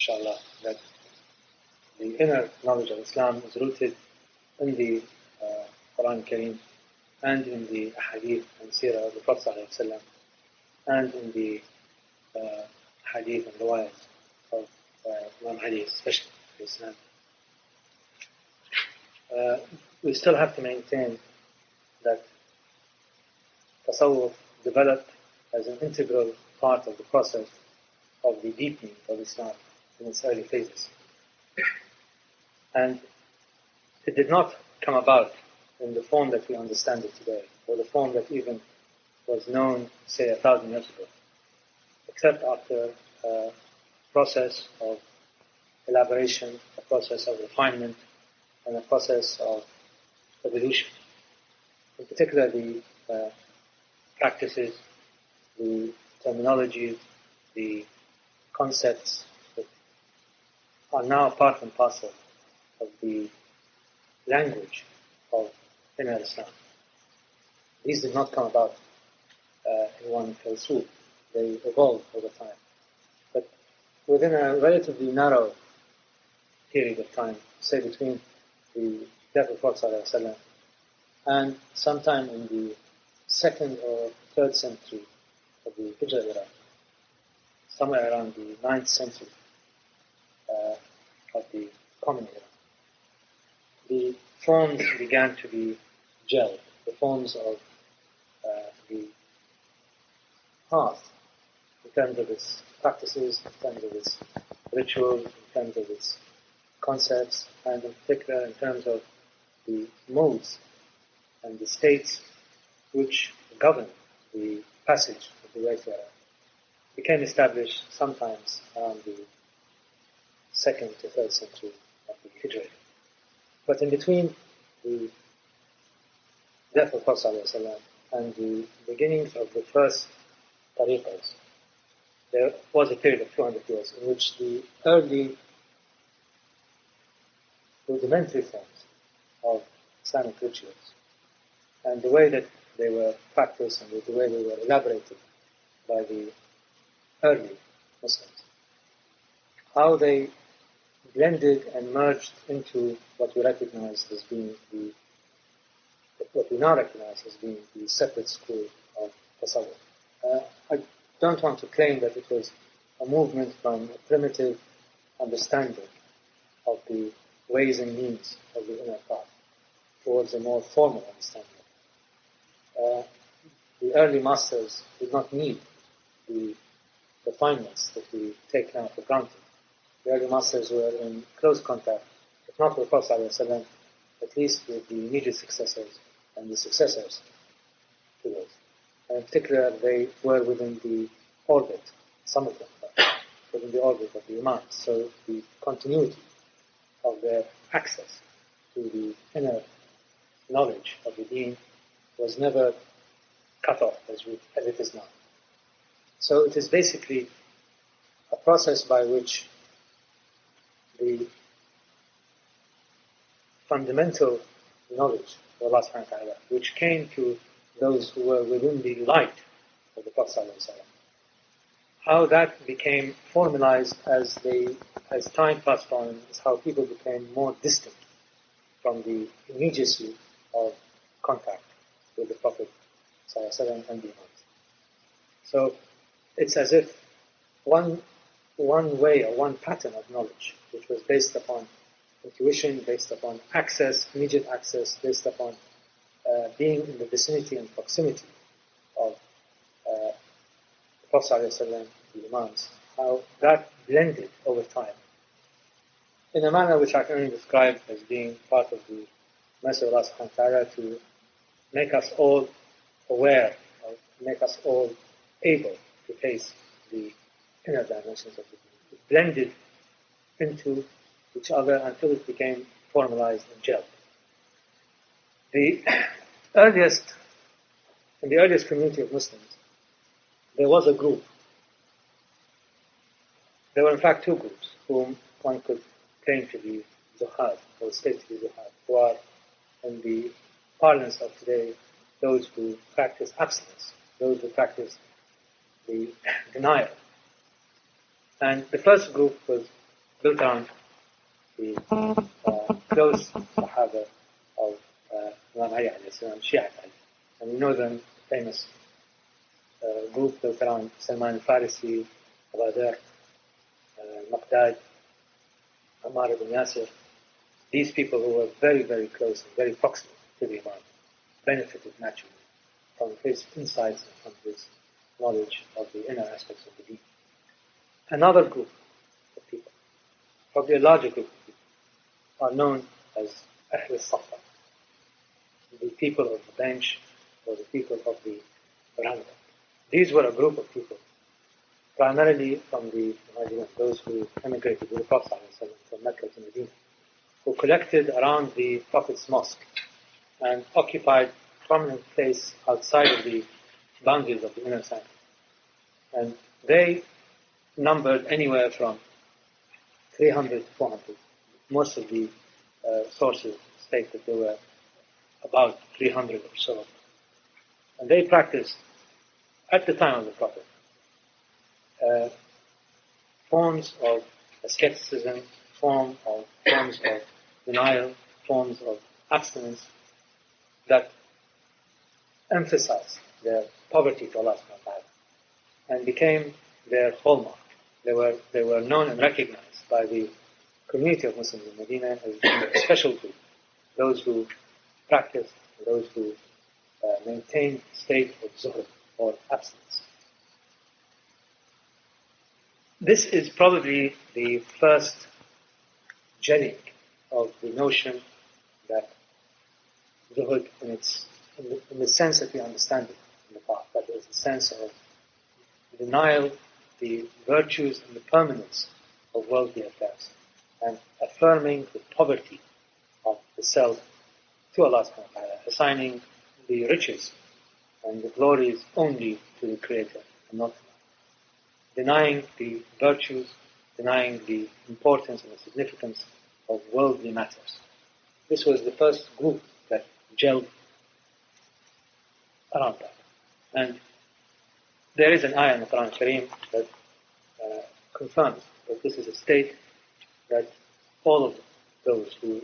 inshallah, that the inner knowledge of Islam is rooted in the Quran Kareem and in the Hadith and Seerah of the Prophet ﷺ, and in the Hadith and Riwayat of Imam Ali, especially Islam. We still have to maintain that Tasawwuf developed as an integral part of the process of the deepening of Islam in its early phases. And it did not come about in the form that we understand it today, or the form that even was known, say, 1,000 years ago, except after a process of elaboration, a process of refinement, and a process of evolution. In particular, the practices, the terminology, the concepts that are now part and parcel of the language of inner Islam. These did not come about in one fell swoop. They evolved over time. But within a relatively narrow period of time, say between the death of Prophet ﷺ and sometime in the 2nd or 3rd century of the Hijrah era, somewhere around the 9th century of the Common Era, the forms began to be gelled, the forms of the path, in terms of its practices, in terms of its rituals, in terms of its concepts, and in particular in terms of the modes and the states which govern the passage of the Wayfarer, became established sometimes around the 2nd to 3rd century of the Hijrah. But in between the death of Prophet ﷺ and the beginnings of the first tariqas, there was a period of 200 years in which the early rudimentary forms of Islamic rituals and the way that they were practiced and the way they were elaborated by the early Muslims, how they blended and merged into what we recognize as being what we now recognize as being the separate school of Tasawwuf. I don't want to claim that it was a movement from a primitive understanding of the ways and means of the inner path towards a more formal understanding. The early masters did not need the refinements that we take now for granted. The early masters were in close contact, if not with the Prophet ﷺ, at least with the immediate successors and the successors to those. And in particular, they were within the orbit, some of them, within the orbit of the Imams. So the continuity of their access to the inner knowledge of the deen was never cut off as it is now. So it is basically a process by which the fundamental knowledge of Allah subhanahu wa ta'ala, which came to those who were within the light of the Prophet ﷺ, how that became formalized as time passed on, is how people became more distant from the immediacy of contact with the Prophet ﷺ and the Imams. So it's as if one way or one pattern of knowledge, which was based upon intuition, based upon access, immediate access, based upon being in the vicinity and proximity of the Prophet ﷺ, the Imams, how that blended over time in a manner which I can only describe as being part of the mercy of Allah subhanahu wa ta'ala to make us all aware, or make us all able to face the inner dimensions of the deen. It blended into each other until it became formalized and gelled. In the earliest community of Muslims, there was a group. There were in fact two groups whom one could claim to be zuhad, or state to be zuhad, who are, in the parlance of today, those who practice abstinence, those who practice the denial. And the first group was built around the close Sahaba of Imam Ali alayhi salam, Shi'at Ali. And we know them, famous group built around Salman al-Farisi, Abadar, Maqdad, Ammar ibn Yasir. These people who were very, very close and very proximate to the Imam benefited naturally from his insights and from his knowledge of the inner aspects of the deen. Another group of people, probably a larger group of people, are known as Ahl al-Safa, the people of the bench or the people of the veranda. These were a group of people, primarily from the those who emigrated with the Prophet from Mecca to Medina, who collected around the Prophet's mosque and occupied a prominent place outside of the boundaries of the inner sanctum. And they numbered anywhere from 300 to 400. Most of the sources state that there were about 300 or so. And they practiced, at the time of the Prophet, forms of asceticism, forms of denial, forms of abstinence that emphasize their poverty to Allah subhanahu wa ta'ala and became their hallmark. They were known and recognized by the community of Muslims in Medina as a special group, those who practiced, those who maintained a state of zuhd or abstinence. This is probably the first gelling of the notion that zuhd in the sense that we understand it in the past, that is the sense of denial, the virtues and the permanence of worldly affairs, and affirming the poverty of the self to Allah subhanahu wa ta'ala, assigning the riches and the glories only to the Creator and not to Allah. Denying the virtues, denying the importance and the significance of worldly matters. This was the first group that gelled around that. And there is an ayah in the Quran Kareem that confirms that this is a state that all of those who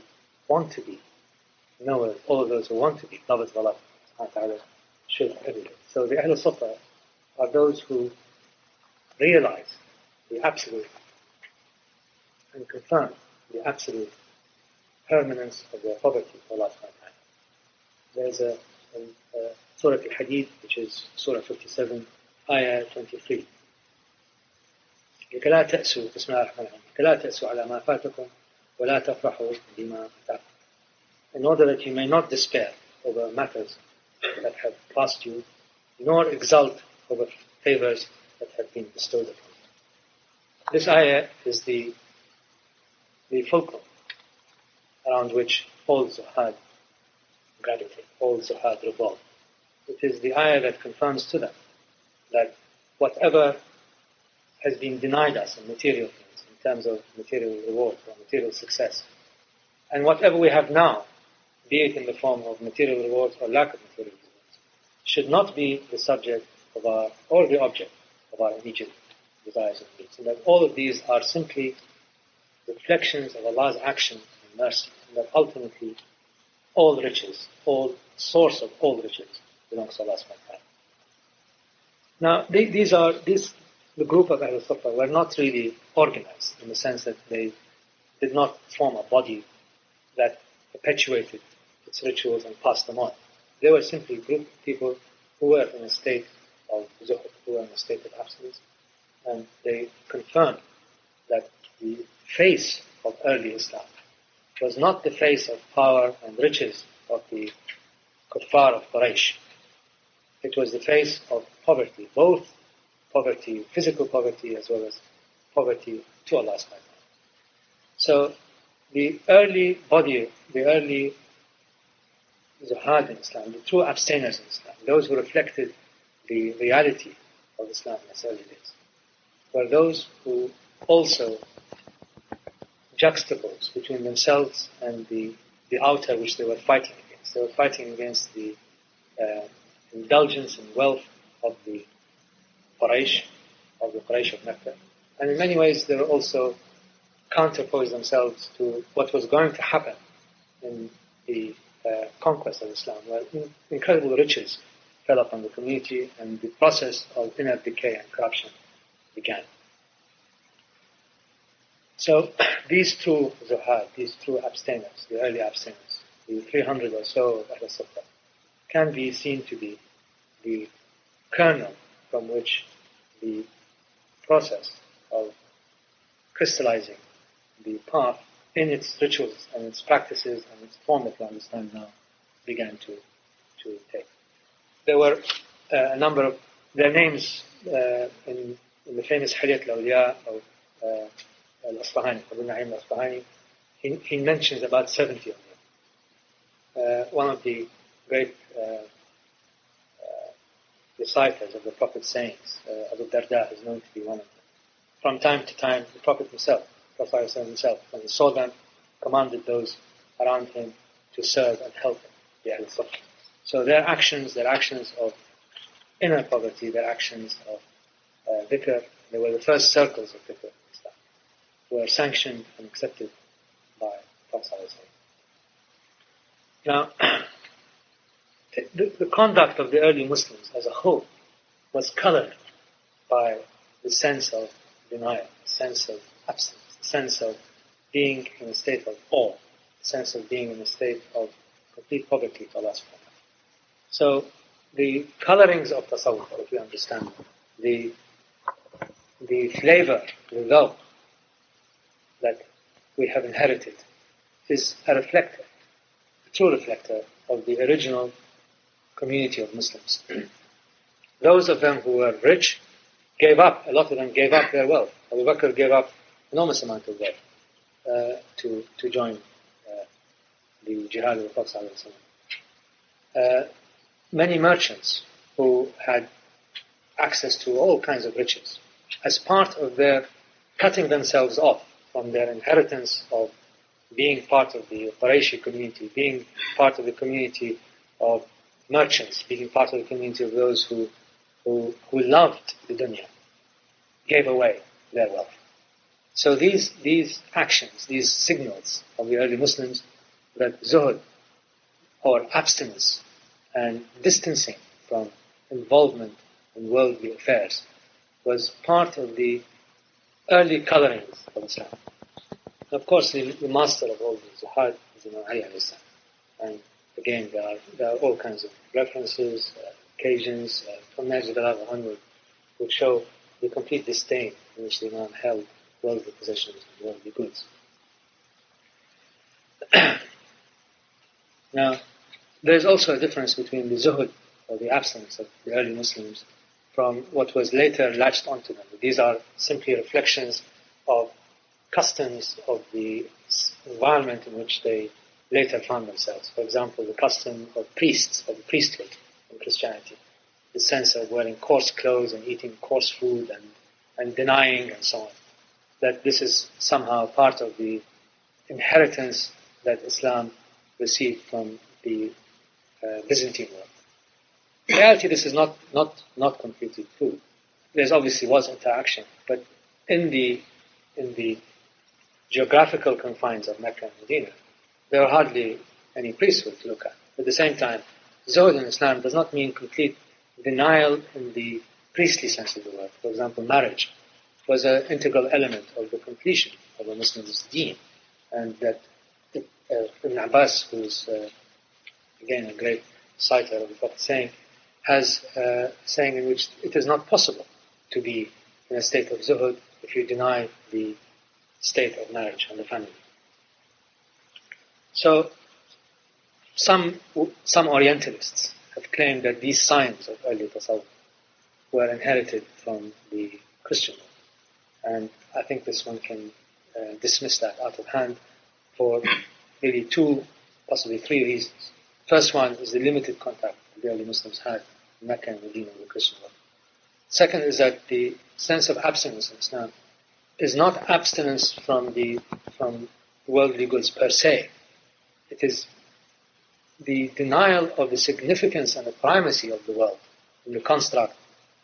want to be knowers, all of those who want to be lovers of Allah subhanahu wa ta'ala should emulate. So the Ahl Sufa are those who realize the absolute and confirm the absolute permanence of their poverty to Allah subhanahu wa ta'ala. There's a Surah Al-Hadid, which is Surah 57, Ayah 23. لك لا تأسوا بسم الله الرحمن الرحيم لك لا تأسوا على ما فاتكم ولا تفرحوا بما أتاكم. In order that you may not despair over matters that have passed you, nor exult over favors that have been bestowed upon you. This ayah is the fulcrum around which all zuhad gravitate, all zuhad revolve. It is the ayah that confirms to them that whatever has been denied us in material things, in terms of material reward or material success, and whatever we have now, be it in the form of material rewards or lack of material rewards, should not be the subject of our, or the object of our immediate desires and needs. And that all of these are simply reflections of Allah's action and mercy, and that ultimately all riches, all source of all riches belongs to Allah subhanahu wa ta'ala. Now, the group of Ahl Sufa were not really organized in the sense that they did not form a body that perpetuated its rituals and passed them on. They were simply a group of people who were in a state of zuhd, who were in a state of abstinence, and they confirmed that the face of early Islam was not the face of power and riches of the kuffar of Quraysh. It was the face of poverty, both poverty, physical poverty, as well as poverty to Allah subhanahu wa ta'ala. So the early body, the early zuhad in Islam, the true abstainers in Islam, those who reflected the reality of Islam in its early days, were those who also juxtaposed between themselves and the outer which they were fighting against. They were fighting against the indulgence and wealth of the Quraysh of Mecca. And in many ways they were also counterpose themselves to what was going to happen in the conquest of Islam, where incredible riches fell upon the community and the process of inner decay and corruption began. So these two zuhad, these two abstainers, the early abstainers, the 300 or so of Ahl Sufa, can be seen to be the kernel from which the process of crystallizing the path in its rituals and its practices and its form that we understand now began to take. There were a number of their names in the famous Hilyat al-Awliya of al-Asfahani, Abu Na'im al-Asfahani. He mentions about 70 of them. One of the great reciters of the Prophet's sayings, Abu Darda, is known to be one of them. From time to time, the Prophet himself, when he saw them, commanded those around him to serve and help the Ahl Sufa. So their actions of inner poverty, their actions of dhikr, they were the first circles of dhikr in Islam, were sanctioned and accepted by the Prophet. Now, the conduct of the early Muslims as a whole was colored by the sense of denial, the sense of absence, the sense of being in a state of awe, the sense of being in a state of complete poverty to Allah subhanahu wa ta'ala. So the colorings of tasawwuf, if we understand the flavor, the dhawq that we have inherited is a reflector, a true reflector of the original community of Muslims. Those of them who were rich a lot of them gave up their wealth. Abu Bakr gave up enormous amount of wealth to join the jihad of the Prophet. Many merchants who had access to all kinds of riches, as part of their cutting themselves off from their inheritance of being part of the Qurayshi community, being part of the community of merchants, being part of the community of those who loved the dunya, gave away their wealth. So these actions, these signals of the early Muslims, that zuhud, or abstinence, and distancing from involvement in worldly affairs, was part of the early colorings of Islam. Of course, the master of all the zuhad is Ali Allawi. And again, there are all kinds of references, occasions, from Najib al-Awwal would show the complete disdain in which the Imam held worldly possessions and worldly goods. Now, there is also a difference between the zuhud, or the absence of the early Muslims, from what was later latched onto them. These are simply reflections of customs of the environment in which they later found themselves. For example, the custom of priests, of the priesthood in Christianity, the sense of wearing coarse clothes and eating coarse food and denying and so on. That this is somehow part of the inheritance that Islam received from the Byzantine world. In reality, this is not completely true. There obviously was interaction, but in the geographical confines of Mecca and Medina, there were hardly any priesthood to look at. At the same time, zuhud in Islam does not mean complete denial in the priestly sense of the word. For example, marriage was an integral element of the completion of a Muslim's deen, and that Ibn Abbas, who is again a great citer of the Prophet saying, has a saying in which it is not possible to be in a state of zuhud if you deny the state of marriage and the family. So, some Orientalists have claimed that these signs of early tasawwuf were inherited from the Christian world. And I think this one can dismiss that out of hand for maybe two, possibly three reasons. First one is the limited contact the early Muslims had in Mecca and Medina with the Christian world. Second is that the sense of abstinence in Islam is not abstinence from worldly goods per se. It is the denial of the significance and the primacy of the world in the construct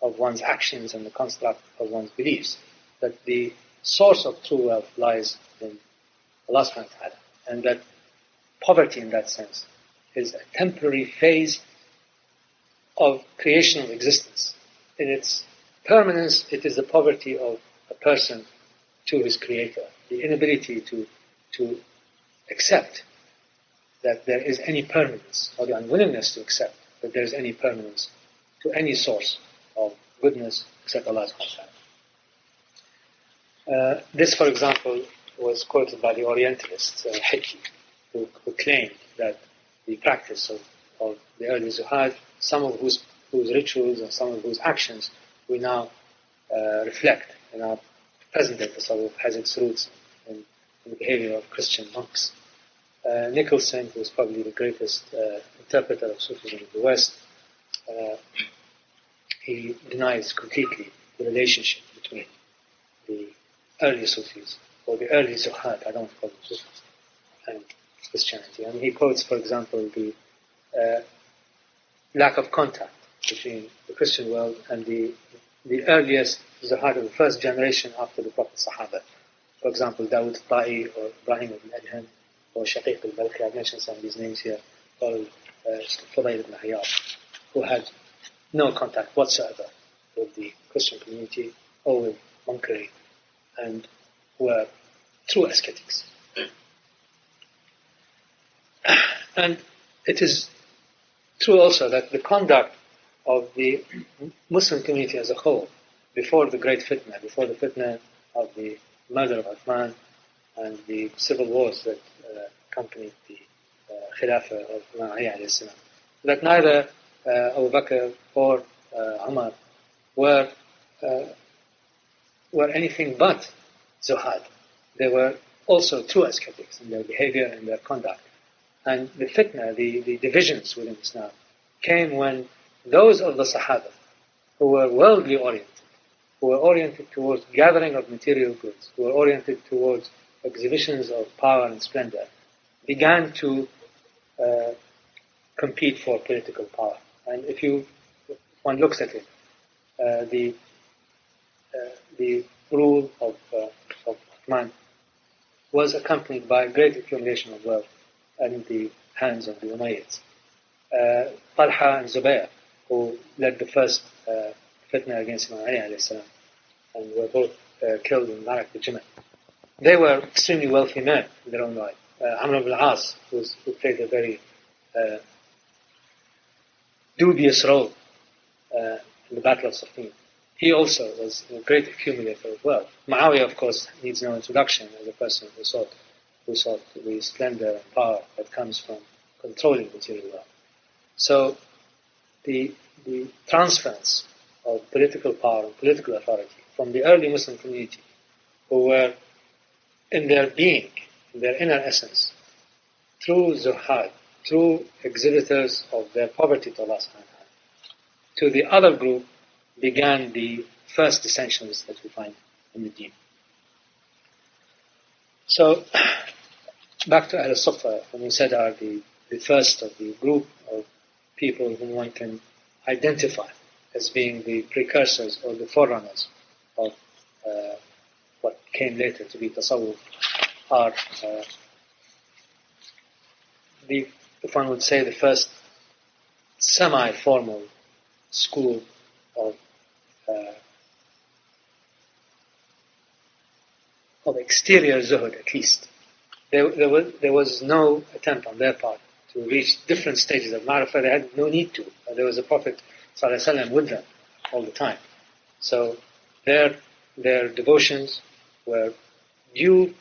of one's actions and the construct of one's beliefs. That the source of true wealth lies in Allah subhanahu wa ta'ala. And that poverty in that sense is a temporary phase of creational existence. In its permanence, it is the poverty of a person to his creator, the inability to accept that there is any permanence, or the unwillingness to accept that there is any permanence to any source of goodness except Allah subhanahu wa ta'ala. This, for example, was quoted by the Orientalists, Hicki, who claimed that the practice of the early Zuhad, some of whose rituals and some of whose actions we now reflect in our present-day tasawwuf, has its roots in the behavior of Christian monks. Nicholson, who is probably the greatest interpreter of Sufism in the West, he denies completely the relationship between the early Sufis, or the early Zuhad, I don't call them Sufis, and Christianity. I mean, he quotes, for example, the lack of contact between the Christian world and the earliest Zuhad of the first generation after the Prophet Sahaba. For example, Dawood al-Ta'i or Ibrahim ibn Adham or Shaykh al-Balkhi, I've mentioned some of these names here, or Fadhlalla ibn Haeri, who had no contact whatsoever with the Christian community or with monkery, and were true ascetics. And it is true also that the conduct of the Muslim community as a whole, before the great fitna, before the fitna of the murder of Uthman and the civil wars that accompanied the Khilafah of Imam Ali alayhi salam, that neither Abu Bakr or Umar were anything but Zuhad. They were also true ascetics in their behavior and their conduct. And the fitna, the divisions within Islam, came when those of the Sahaba who were worldly oriented, who were oriented towards gathering of material goods, who were oriented towards exhibitions of power and splendor, began to compete for political power. And if one looks at it, the rule of Uthman was accompanied by great accumulation of wealth in the hands of the Umayyads. Talha and Zubayr, who led the first fitna against Imam Ali alayhi salam, and were both killed in Marak al-Jamal. They were extremely wealthy men in their own right. Amr ibn al-As, who played a very dubious role in the Battle of Siffin. He also was a great accumulator of wealth. Muawiyah, of course, needs no introduction as a person who sought the splendor and power that comes from controlling material wealth. So the transference of political power and political authority from the early Muslim community, who were in their being, in their inner essence, through zuhad, through exhibitors of their poverty to Allah subhanahu wa ta'ala, to the other group began the first dissensions that we find in the deen. So, back to Ahl al-Sufa, when we said are the first of the group of people whom one can identify as being the precursors or the forerunners of what came later to be tasawwuf, are if one would say, the first semi-formal school of exterior zuhud, at least. There was no attempt on their part to reach different stages of ma'rifah. They had no need to. There was a Prophet ﷺ with them all the time. So their devotions were due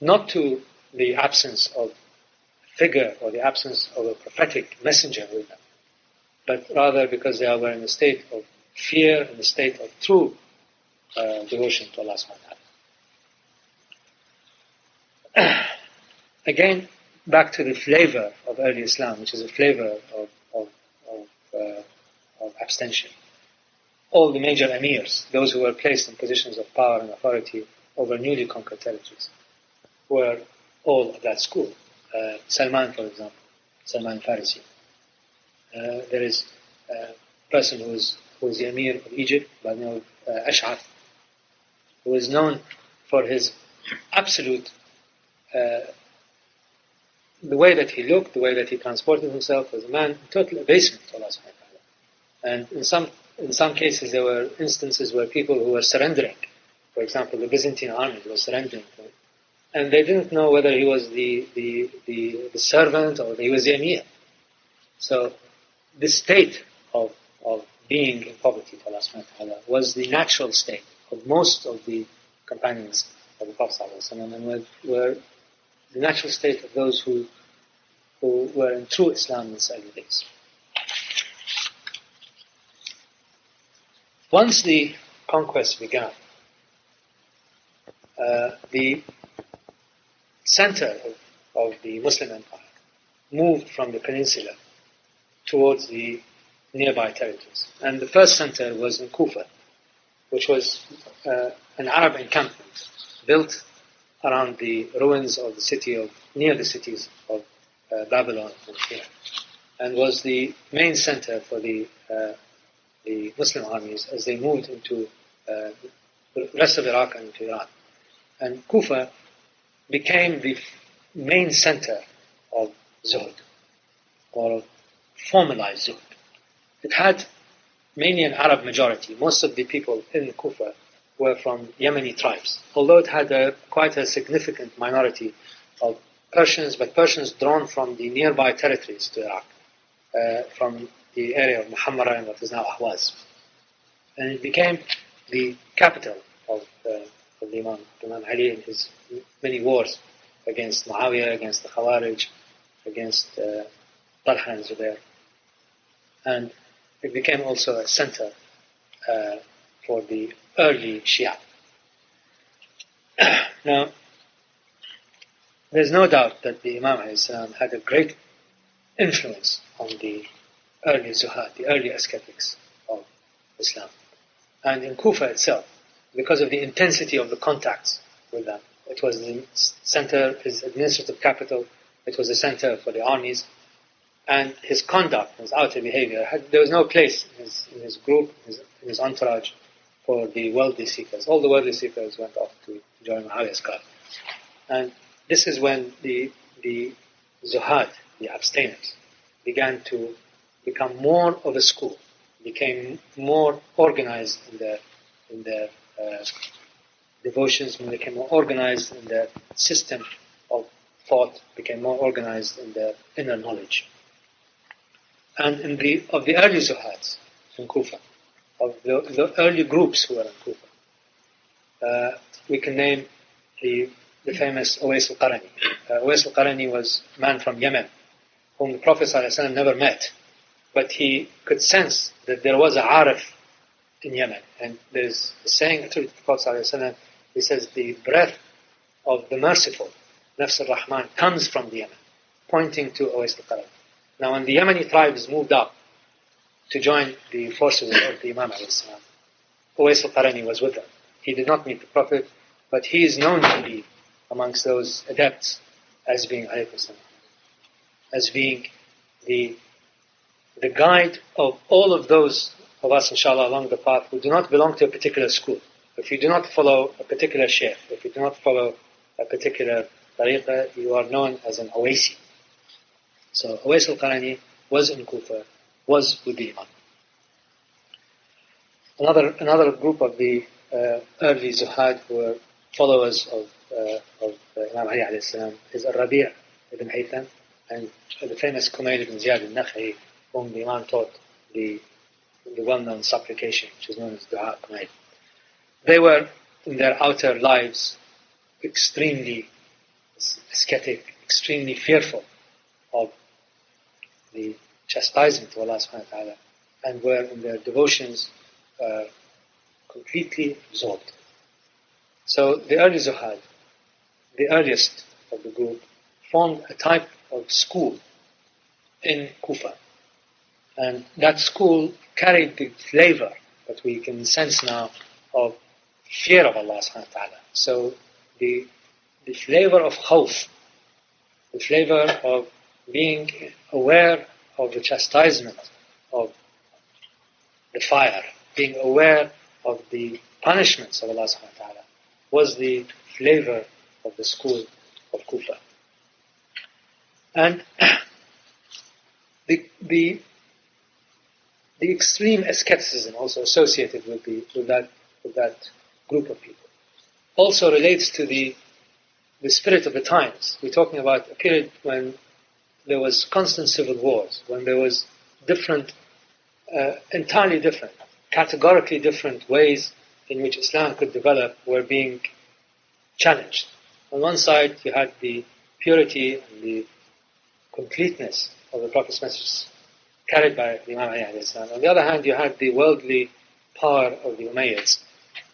not to the absence of figure or the absence of a prophetic messenger with them, but rather because they were in a state of fear, in a state of true devotion to Allah subhanahu wa ta'ala. Again, back to the flavor of early Islam, which is a flavor of abstention. All the major emirs, those who were placed in positions of power and authority over newly conquered territories, were all of that school. Salman, for example, Salman Farisi. There is a person who is the emir of Egypt by the name of Ash'ath, who is known for his absolute, the way that he looked, the way that he transported himself was a man in total abasement to Allah subhanahu wa ta'ala. And in some cases there were instances where people who were surrendering, for example the Byzantine army was surrendering to him, and they didn't know whether he was the servant or he was the emir. So this state of being in poverty to Allah subhanahu wa ta'ala was the natural state of most of the companions of the Prophet ﷺ, and were the natural state of those who were in true Islam in these early days. Once the conquest began, the center of the Muslim empire moved from the peninsula towards the nearby territories. And the first center was in Kufa, which was an Arab encampment built around the ruins of the city near the cities of Babylon and here, and was the main center for the Muslim armies as they moved into the rest of Iraq and into Iran. And Kufa became the main center of Zuhd, or formalized Zuhd. It had mainly an Arab majority. Most of the people in Kufa were from Yemeni tribes, although it had quite a significant minority of Persians, but Persians drawn from the nearby territories to Iraq, from the area of Muhammara and what is now Ahwaz. And it became the capital of the Imam Ali in his many wars against Muawiyah, against the Khawarij, against Talha and Zubair. And it became also a center for the early Shia. Now, there's no doubt that the Imam ﷺ had a great influence on the early Zuhad, the early ascetics of Islam. And in Kufa itself, because of the intensity of the contacts with them, it was the center, his administrative capital, it was the center for the armies, and his conduct, his outer behavior, there was no place in his group, in his entourage, for the worldly seekers. All the worldly seekers went off to join Muawiyah's cause. And this is when the Zuhad, the abstainers, began to become more of a school, became more organized in their devotions, became more organized in their system of thought, became more organized in their inner knowledge. And of the early Zuhads in Kufa, of the early groups who were in Kufa, we can name the famous Uwais al-Qarani. Uwais al-Qarani was a man from Yemen, whom the Prophet ﷺ never met, but he could sense that there was a Arif in Yemen. And there's a saying attributed to the Prophet ﷺ, he says, the breath of the merciful, Nafs al-Rahman, comes from the Yemen, pointing to Uwais al-Qarani. Now when the Yemeni tribes moved up to join the forces of the Imam ﷺ, Uwais al-Qarani was with them. He did not meet the Prophet, but he is known to be amongst those adepts as being as being the guide of all of those of us, inshallah, along the path who do not belong to a particular school. If you do not follow a particular shaykh, if you do not follow a particular tariqah, you are known as an Uwaisi. So Uwais al-Qarani was in Kufa, was with the Imam. Another group of the early Zuhad who were followers of Imam Ali alayhi salam is Rabi' ibn Haytham and the famous Kumayl ibn Ziyad al-Nakh'i, whom the Imam taught the well-known supplication, which is known as Dua Kumayl. They were, in their outer lives, extremely ascetic, extremely fearful of the chastisement of Allah subhanahu wa ta'ala, and were in their devotions completely absorbed. So the early Zuhad, the earliest of the group, formed a type of school in Kufa. And that school carried the flavor that we can sense now of fear of Allah subhanahu wa ta'ala. So the flavor of khawf, the flavor of being aware of the chastisement of the fire, being aware of the punishments of Allah subhanahu wa ta'ala, was the flavor of the school of Kufa. And the extreme asceticism also associated with that group of people also relates to the spirit of the times. We're talking about a period when there was constant civil wars, when there was entirely different, categorically different ways in which Islam could develop were being challenged. On one side, you had the purity and the completeness of the Prophet's message carried by the Imam Ali alayhi salam. On the other hand, you had the worldly power of the Umayyads.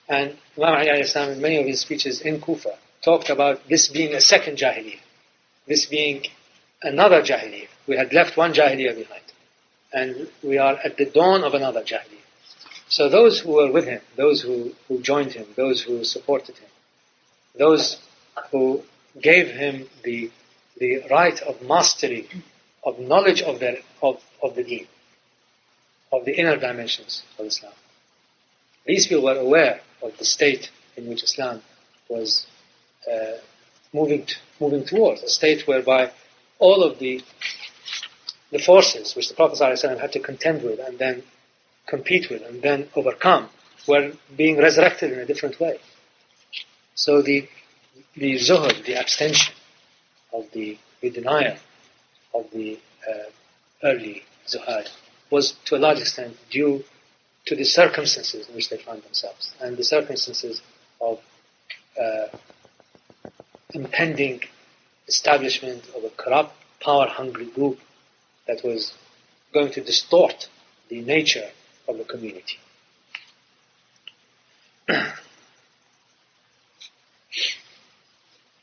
And Imam Ali alayhi salam, in many of his speeches in Kufa, talked about this being a second Jahiliyyah, this being another Jahiliyyah. We had left one Jahiliyyah behind, and we are at the dawn of another Jahiliyyah. So those who were with him, those who joined him, those who supported him, those who gave him the right of mastery, of knowledge of the deen, of the inner dimensions of Islam. These people were aware of the state in which Islam was moving towards, a state whereby all of the forces which the Prophet ﷺ had to contend with and then compete with and then overcome were being resurrected in a different way. So the zuhud, the abstention of the denial of the early zuhad was to a large extent due to the circumstances in which they found themselves and the circumstances of impending establishment of a corrupt, power-hungry group that was going to distort the nature of the community.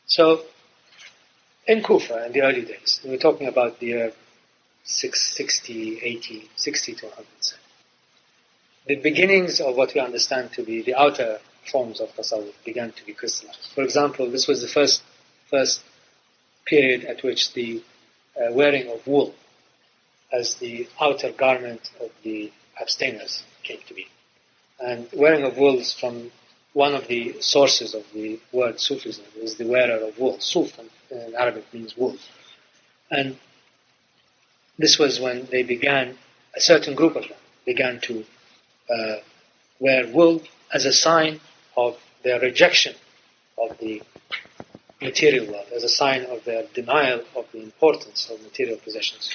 So, in Kufa, in the early days, we're talking about the year 660, 80, 60 to 100, the beginnings of what we understand to be the outer forms of tasawwuf began to be crystallized. For example, this was the first period at which the wearing of wool as the outer garment of the abstainers came to be. And wearing of wool is from one of the sources of the word Sufism, is the wearer of wool. Suf in Arabic means wool. And this was when they began, a certain group of them began to wear wool as a sign of their rejection of the material world, as a sign of their denial of the importance of material possessions.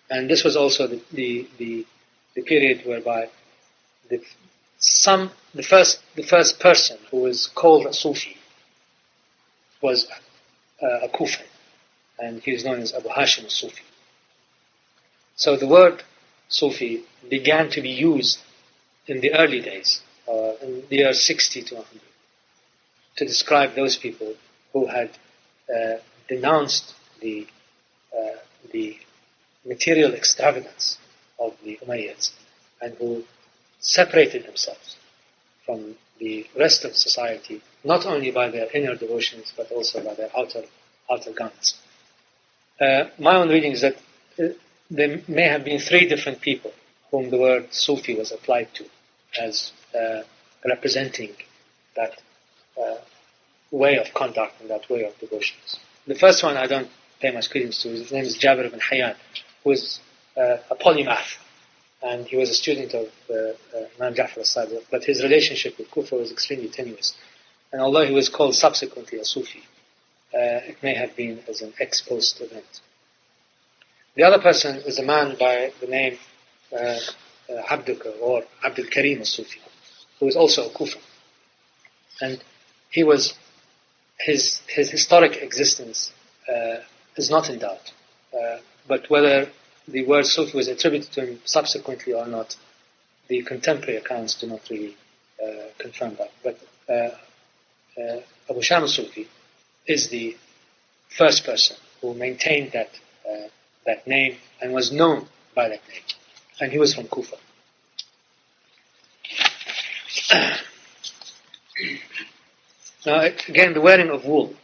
And this was also the period whereby the first person who was called a Sufi was a Kufan, and he is known as Abu Hashim al-Sufi. So the word Sufi began to be used in the early days, in the year 60 to 100, to describe those people who had denounced the material extravagance of the Umayyads and who separated themselves from the rest of society, not only by their inner devotions but also by their outer garments. My own reading is that there may have been 3 different people whom the word Sufi was applied to as representing that way of conduct and that way of devotions. The first one I don't pay much credence to. His name is Jabir ibn Hayyan, who was a polymath, and he was a student of Imam Ja'far al-Sadiq, but his relationship with Kufa was extremely tenuous. And although he was called subsequently a Sufi, it may have been as an ex-post event. The other person is a man by the name Abduka or Abdul Karim al-Sufi, who was also a Kufa. And he was, his historic existence is not in doubt. But whether the word Sufi was attributed to him subsequently or not, the contemporary accounts do not really confirm that. But Abu Sham al-Sufi is the first person who maintained that name and was known by that name. And he was from Kufa. Now, again, the wearing of wool,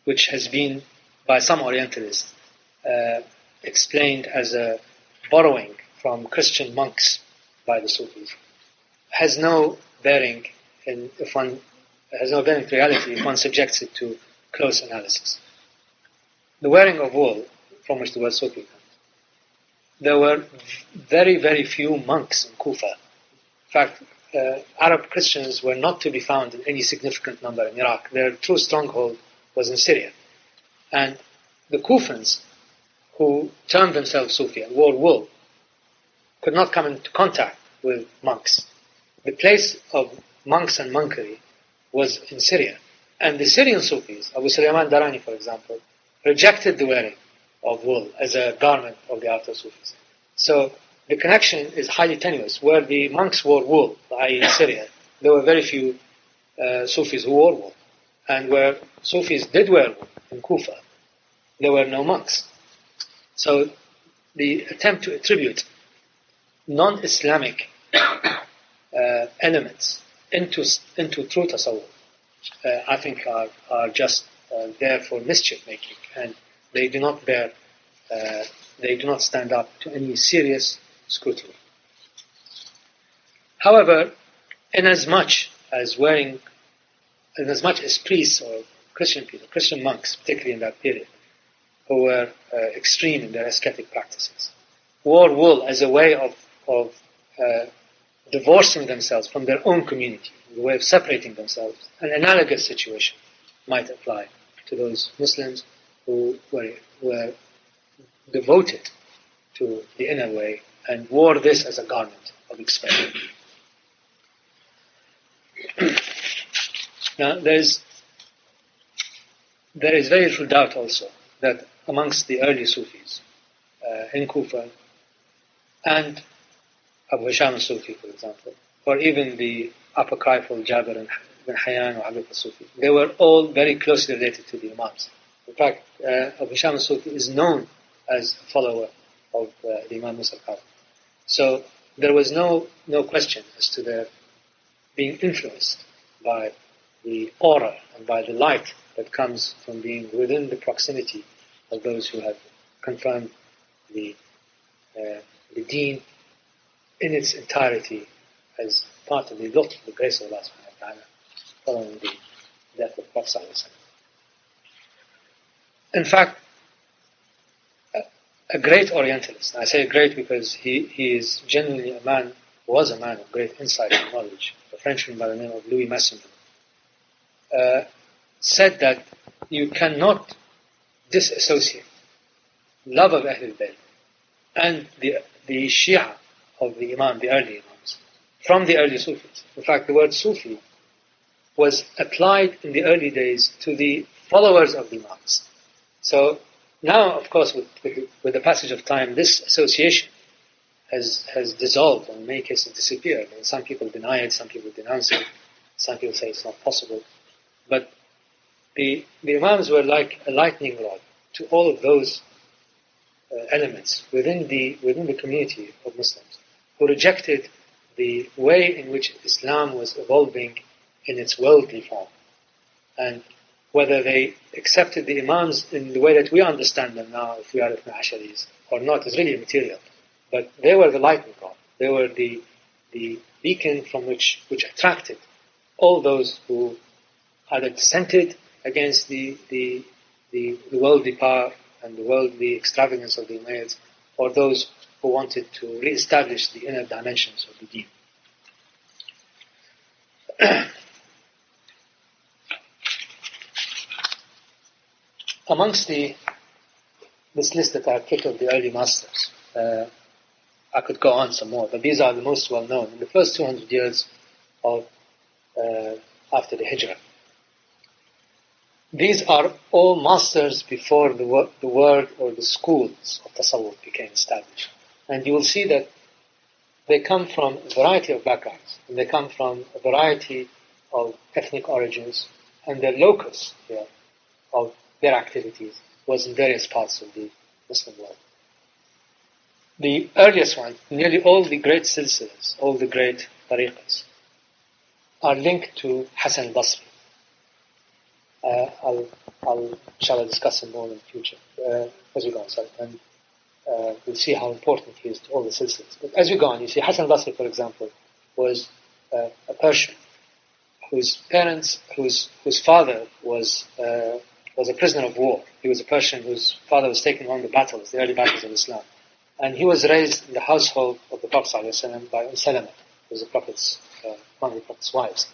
which has been, by some Orientalists, explained as a borrowing from Christian monks by the Sufis, has no bearing in reality if one subjects it to close analysis. The wearing of wool, from which the word Sufi comes, there were very, very few monks in Kufa. In fact, Arab Christians were not to be found in any significant number in Iraq. Their true stronghold was in Syria. And the Kufans, who termed themselves Sufi and wore wool, could not come into contact with monks. The place of monks and monkery was in Syria. And the Syrian Sufis, Abu Sulaiman Darani, for example, rejected the wearing of wool as a garment of the outer Sufis. So the connection is highly tenuous. Where the monks wore wool, i.e. in Syria, there were very few Sufis who wore wool. And where Sufis did wear wool, in Kufa, there were no monks. So the attempt to attribute non-Islamic elements into true tasawwuf, I think are just there for mischief making, and they do not stand up to any serious scrutiny. However, inasmuch as priests or Christian people, Christian monks, particularly in that period, who were extreme in their ascetic practices, wore wool as a way of divorcing themselves from their own community, the way of separating themselves, an analogous situation might apply to those Muslims who were devoted to the inner way and wore this as a garment of expression. Now, there is very little doubt also that amongst the early Sufis in Kufa and Abu Hisham al-Sufi, for example, or even the apocryphal Jabir ibn Hayyan or Habib al-Sufi, they were all very closely related to the Imams. In fact, Abu Hisham al-Sufi is known as a follower of the Imam Musa al-Kadhim. So there was no question as to their being influenced by the aura and by the light that comes from being within the proximity of those who have confirmed the deen in its entirety as part of the lutf, the grace of Allah subhanahu wa ta'ala, following the death of Prophet sallallahu alaihi wasallam. In fact, a great Orientalist, and I say great because he is genuinely was a man of great insight and knowledge, a Frenchman by the name of Louis Masson, said that you cannot disassociate love of Ahlul Bayt and the Shia of the Imam, the early Imams, from the early Sufis. In fact, the word Sufi was applied in the early days to the followers of the Imams. So now, of course, with the passage of time, this association has dissolved and in many cases disappeared. And some people deny it, some people denounce it, some people say it's not possible. But the Imams were like a lightning rod to all of those elements within the community of Muslims who rejected the way in which Islam was evolving in its worldly form. And whether they accepted the Imams in the way that we understand them now, if we are Ibn Asharis, or not, is really immaterial. But they were the lightning rod. They were the beacon from which attracted all those who either dissented against the worldly power and the worldly extravagance of the Umayyads, or those who wanted to re-establish the inner dimensions of the deen. Amongst this list that I put of the early masters, I could go on some more, but these are the most well known. In the first 200 years of after the Hijrah, these are all masters before the word or the schools of Tasawwuf became established. And you will see that they come from a variety of backgrounds, and they come from a variety of ethnic origins, and their locus here of their activities was in various parts of the Muslim world. The earliest one, nearly all the great silsilas, all the great tariqas, are linked to Hasan al-Basri. I'll discuss him more in the future as we go on. And we'll see how important he is to all the silsilas. But as we go on, you see Hasan al-Basri, for example, was a Persian whose father was was a prisoner of war. He was a Persian whose father was taken on the battles, the early battles of Islam. And he was raised in the household of the Prophet ﷺ by Salama, who was the Prophet's, one of the Prophet's wives.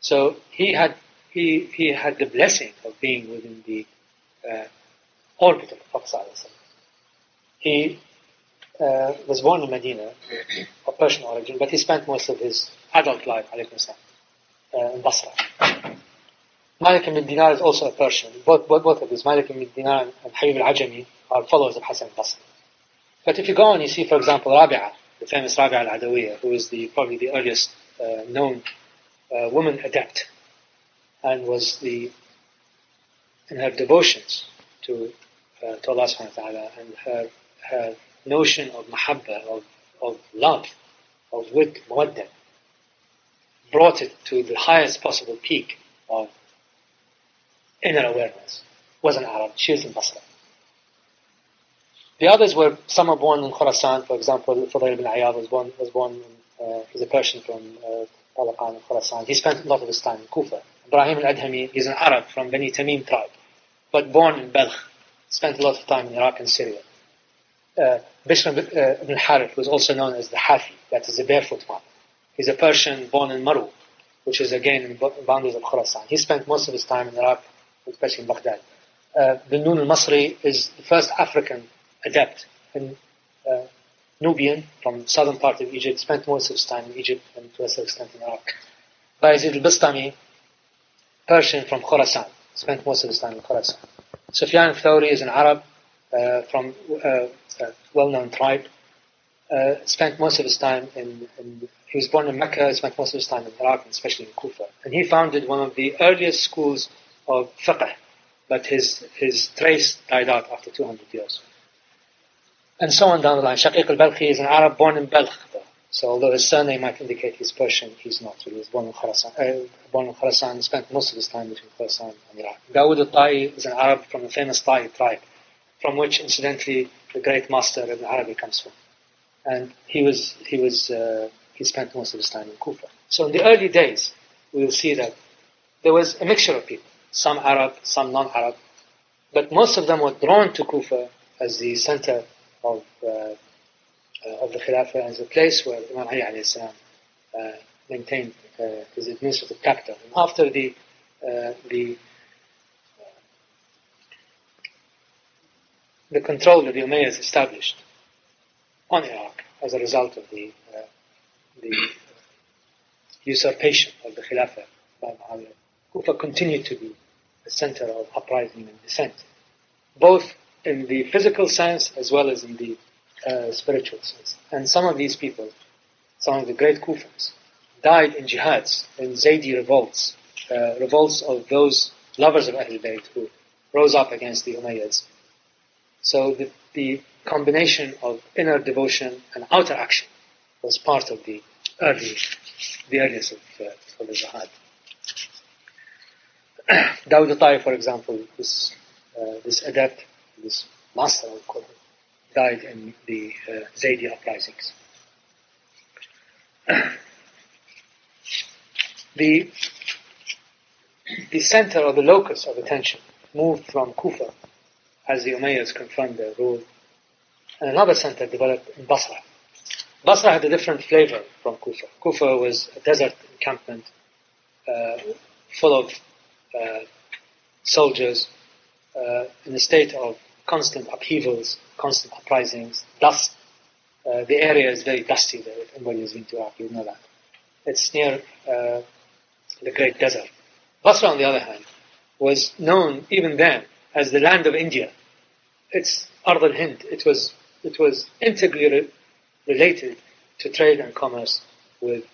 So he had the blessing of being within the orbit of the Prophet ﷺ. He was born in Medina, of Persian origin, but he spent most of his adult life, in Basra. Malik ibn Dinar is also a Persian. Both of these, Malik ibn Dinar and Habib al-Ajami, are followers of Hassan al-Basri. But if you go on, you see, for example, Rabi'a, the famous Rabi'a al-Adawiyya, who is probably the earliest known woman adept, and was in her devotions to Allah subhanahu wa ta'ala, and her notion of mahabba, of love, of wid, mawadda, brought it to the highest possible peak of inner awareness, was an Arab. She was in Basra. The others were, some are born in Khurasan, for example, Fudayl ibn Iyad was born he's a Persian from Talaqan in Khurasan. He spent a lot of his time in Kufa. Ibrahim al-Adhami is an Arab from Bani Tamim tribe, but born in Balkh, spent a lot of time in Iraq and Syria. Bishr ibn Harith was also known as the Hafi, that is the barefoot man. He's a Persian born in Maru, which is again in the boundaries of Khurasan. He spent most of his time in Iraq, especially in Baghdad. The Nun al-Masri is the first African adept in Nubian, from southern part of Egypt, spent most of his time in Egypt and to a certain extent in Iraq. Bayezid al-Bistami, Persian from Khorasan, spent most of his time in Khorasan. Sufyan al-Thawri is an Arab from a well-known tribe, spent most of his time he was born in Mecca, spent most of his time in Iraq, and especially in Kufa. And he founded one of the earliest schools of fiqh, but his trace died out after 200 years. And so on down the line. Shaqiq al-Balkhi is an Arab born in Balkh, though. So although his surname might indicate he's Persian, he's not. He was born in Khurasan, and spent most of his time between Khurasan and Iraq. Dawood al-Ta'i is an Arab from the famous Ta'i tribe, from which, incidentally, the great master Ibn Arabi comes from. And he spent most of his time in Kufa. So in the early days, we will see that there was a mixture of people, some Arab, some non-Arab, but most of them were drawn to Kufa as the center of the Khilafah, as a place where Imam Ali alayhi salam maintained his administrative capital. And after the control that the Umayyads established on Iraq as a result of the usurpation of the Khilafah by Muawiyah, Kufa continued to be a center of uprising and dissent, both in the physical sense as well as in the spiritual sense. And some of these people, some of the great Kufans, died in jihads, in Zaydi revolts, revolts of those lovers of Ahlul Bayt who rose up against the Umayyads. So the combination of inner devotion and outer action was part of the earliest of the jihad. Dawood al-Ta'i, for example, this adept, this master of Quran, died in the Zaydi uprisings. The center or the locus of attention moved from Kufa as the Umayyads confirmed their rule, and another center developed in Basra. Basra had a different flavor from Kufa. Kufa was a desert encampment full of soldiers in a state of constant upheavals, constant uprisings, dust. The area is very dusty there. If anybody has been to Iraq, you know that. It's near the Great Desert. Basra, on the other hand, was known even then as the land of India. It's Ard al-Hind. It was integrally related to trade and commerce with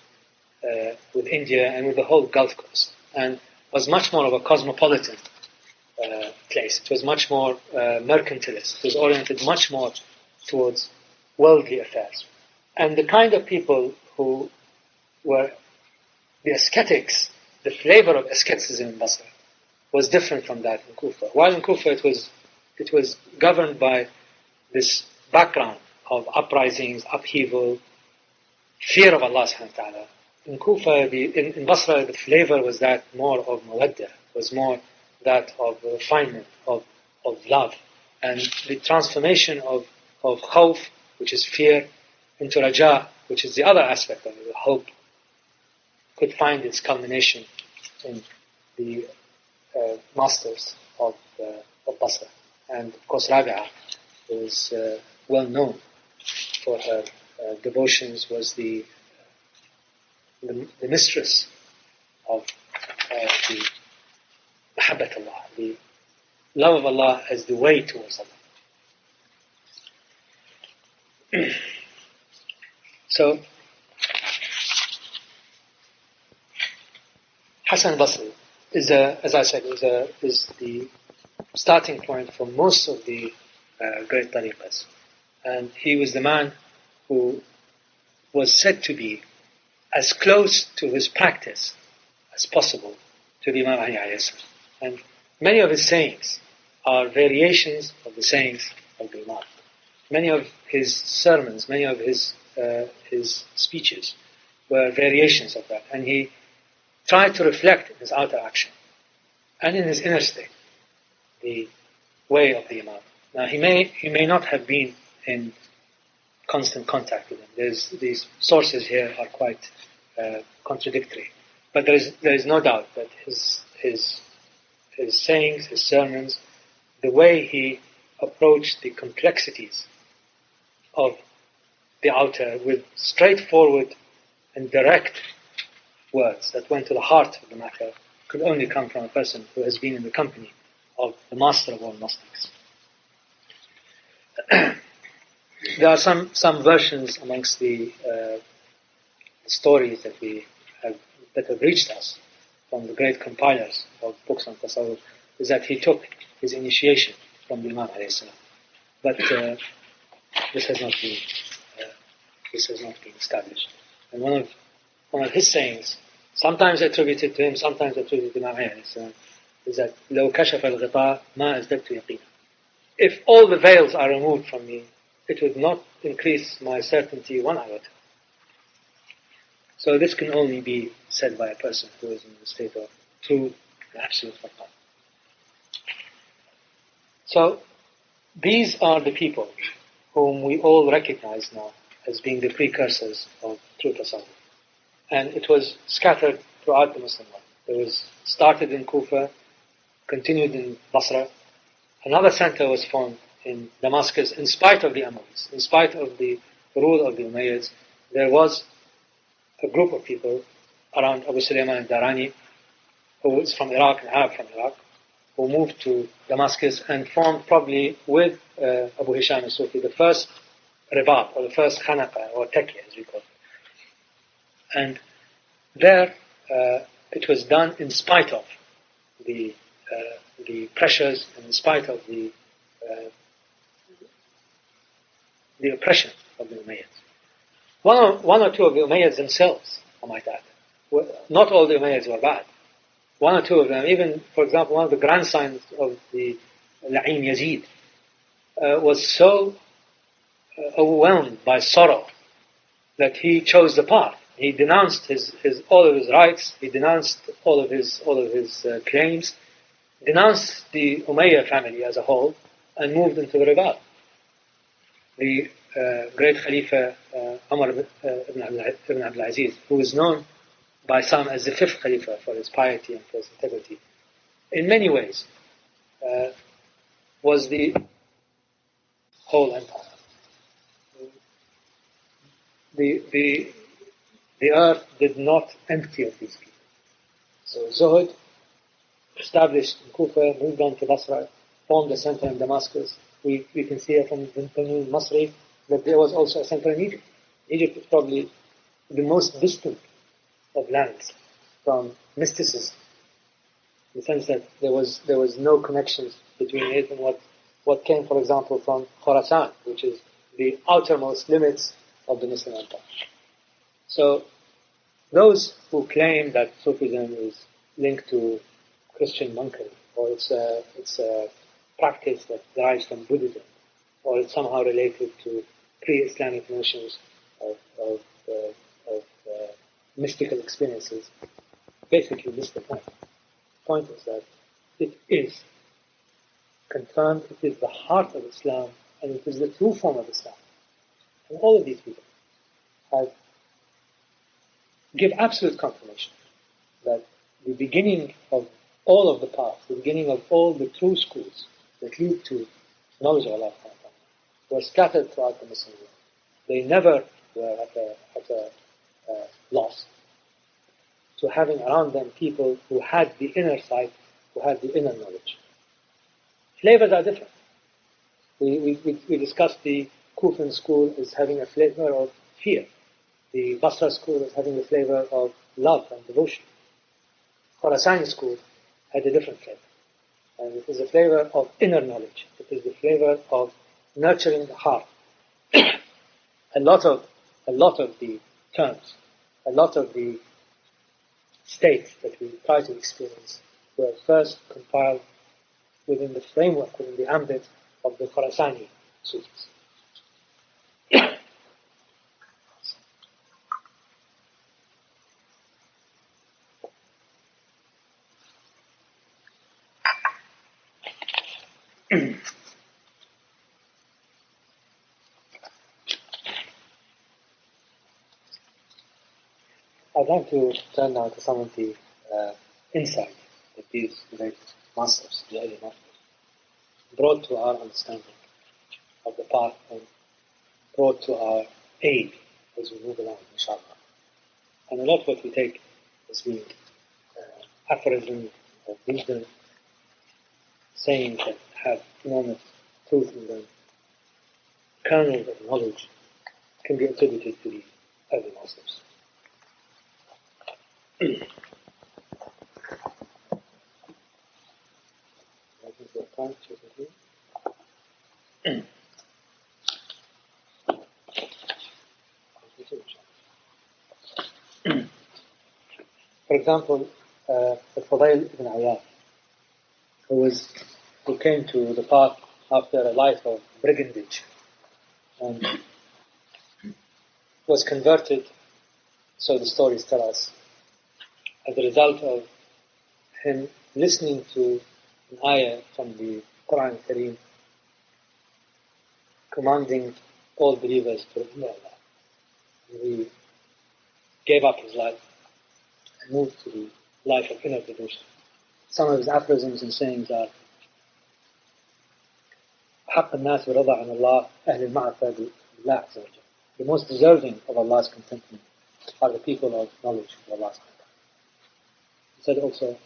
India and with the whole Gulf Coast, and was much more of a cosmopolitan place. It was much more mercantilist. It was oriented much more towards worldly affairs. And the kind of people who were the ascetics, the flavor of asceticism in Basra was different from that in Kufa. While in Kufa it was governed by this background of uprisings, upheaval, fear of Allah subhanahu wa ta'ala. In Kufa, in Basra, the flavor was that more of mawadda, was more that of the refinement of love, and the transformation of khawf, which is fear, into raja, which is the other aspect of it, the hope, could find its culmination in the masters of Basra. And of course Rabi'a was well known for her devotions, was the mistress of the Mahabbat Allah, the love of Allah as the way towards Allah. So, Hassan al-Basri is, as I said, is the starting point for most of the great tariqas. And he was the man who was said to be as close to his practice as possible to the Imam Ali alayhi salam. And many of his sayings are variations of the sayings of the Imam. Many of his sermons, many of his speeches were variations of that. And he tried to reflect in his outer action and in his inner state the way of the Imam. Now he may not have been in constant contact with him. These sources here are quite contradictory, but there is no doubt that his sayings, his sermons, the way he approached the complexities of the outer with straightforward and direct words that went to the heart of the matter could only come from a person who has been in the company of the master of all Gnostics. There are some versions amongst the stories that have reached us from the great compilers of books on tasawwuf, is that he took his initiation from the Imam alayhi salam. But this has not been established. And one of his sayings, sometimes attributed to him, sometimes attributed to Imam alayhi salam, is that لو كشف الغطاء ما أزددت يقينا. If all the veils are removed from me, it would not increase my certainty 1 iota. So this can only be said by a person who is in the state of true and absolute faqih. So these are the people whom we all recognize now as being the precursors of true tasawwuf. And it was scattered throughout the Muslim world. It was started in Kufa, continued in Basra. Another center was formed in Damascus, in spite of the Umayyads, in spite of the rule of the Umayyads. There was a group of people around Abu Sulaiman al-Darani, who is from Iraq, an Arab from Iraq, who moved to Damascus and formed probably with Abu Hisham al-Sufi the first ribab, or the first khanaqa, or taqiyya as we call it. And there it was done in spite of the pressures and in spite of the oppression of the Umayyads. One or two of the Umayyads themselves, I might add, not all the Umayyads were bad. One or two of them, even, for example, one of the grandsons of the La'in Yazid was so overwhelmed by sorrow that he chose the path. He denounced all of his rights. He denounced all of his claims. Denounced the Umayyad family as a whole, and moved into the Ribad. The great Khalifa Umar ibn Abdul Aziz, who is known by some as the fifth Khalifa for his piety and for his integrity, in many ways was the whole empire. The earth did not empty of these people. So Zuhud established in Kufa, moved on to Basra, formed a center in Damascus. We can see from the Tanun Masri that there was also a center in Egypt. Egypt is probably the most distant of lands from mysticism, in the sense that there was no connections between it and what came, for example, from Khorasan, which is the outermost limits of the Muslim Empire. So those who claim that Sufism is linked to Christian monkery, or it's a practice that derives from Buddhism, or it's somehow related to pre-Islamic notions of mystical experiences, basically miss the point. The point is that it is confirmed, it is the heart of Islam, and it is the true form of Islam. And all of these people give absolute confirmation that the beginning of all of the paths, the beginning of all the true schools that lead to knowledge of Allah were scattered throughout the Muslim world. They never were at a loss to having around them people who had the inner sight, who had the inner knowledge. Flavors are different. We discussed the Kufan school as having a flavor of fear. The Basra school as having a flavor of love and devotion. Khorasani school had a different flavor. And it is a flavor of inner knowledge. It is the flavor of nurturing the heart. A lot of the terms, a lot of the states that we try to experience were first compiled within the framework, within the ambit of the Khorasani Sufis. I'd like to turn now to some of the insight that these great masters, the early masters, brought to our understanding of the path and brought to our aid as we move along, inshallah. And a lot of what we take as being aphorisms of wisdom, sayings that have enormous truth in them, kernels of knowledge, can be attributed to the early masters. For example, Fadhlalla ibn Ayad, who came to the path after a life of brigandage and was converted, so the stories tell us, as a result of him listening to an ayah from the Quran Kareem commanding all believers to remember Allah. He gave up his life and moved to the life of inner devotion. Some of his aphorisms and sayings are حق الناس برضا عن الله أهل المعرفة بالله عز وجل. The most deserving of Allah's contentment are the people of knowledge of Allah's contentment. He said also,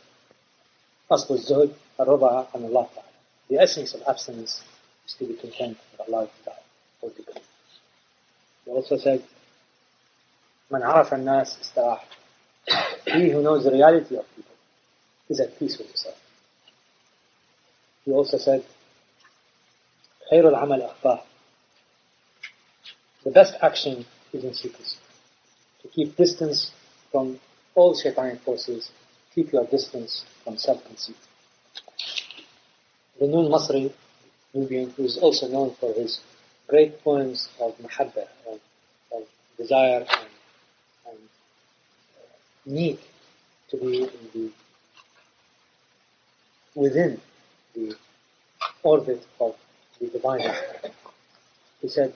أصل الزهد الرضا عن الله تعالى. The essence of abstinence is to be content with Allah Ta'ala. He also said, من عرف الناس استراح. He who knows the reality of people is at peace with himself. He also said, خير العمل أخفاه. The best action is in secrecy. To keep distance from all shaitanic forces, keep your distance from self-conceit. The Nun Masri, Nubian, who is also known for his great poems of mahabba, of desire and need to be within the orbit of the divine. He said,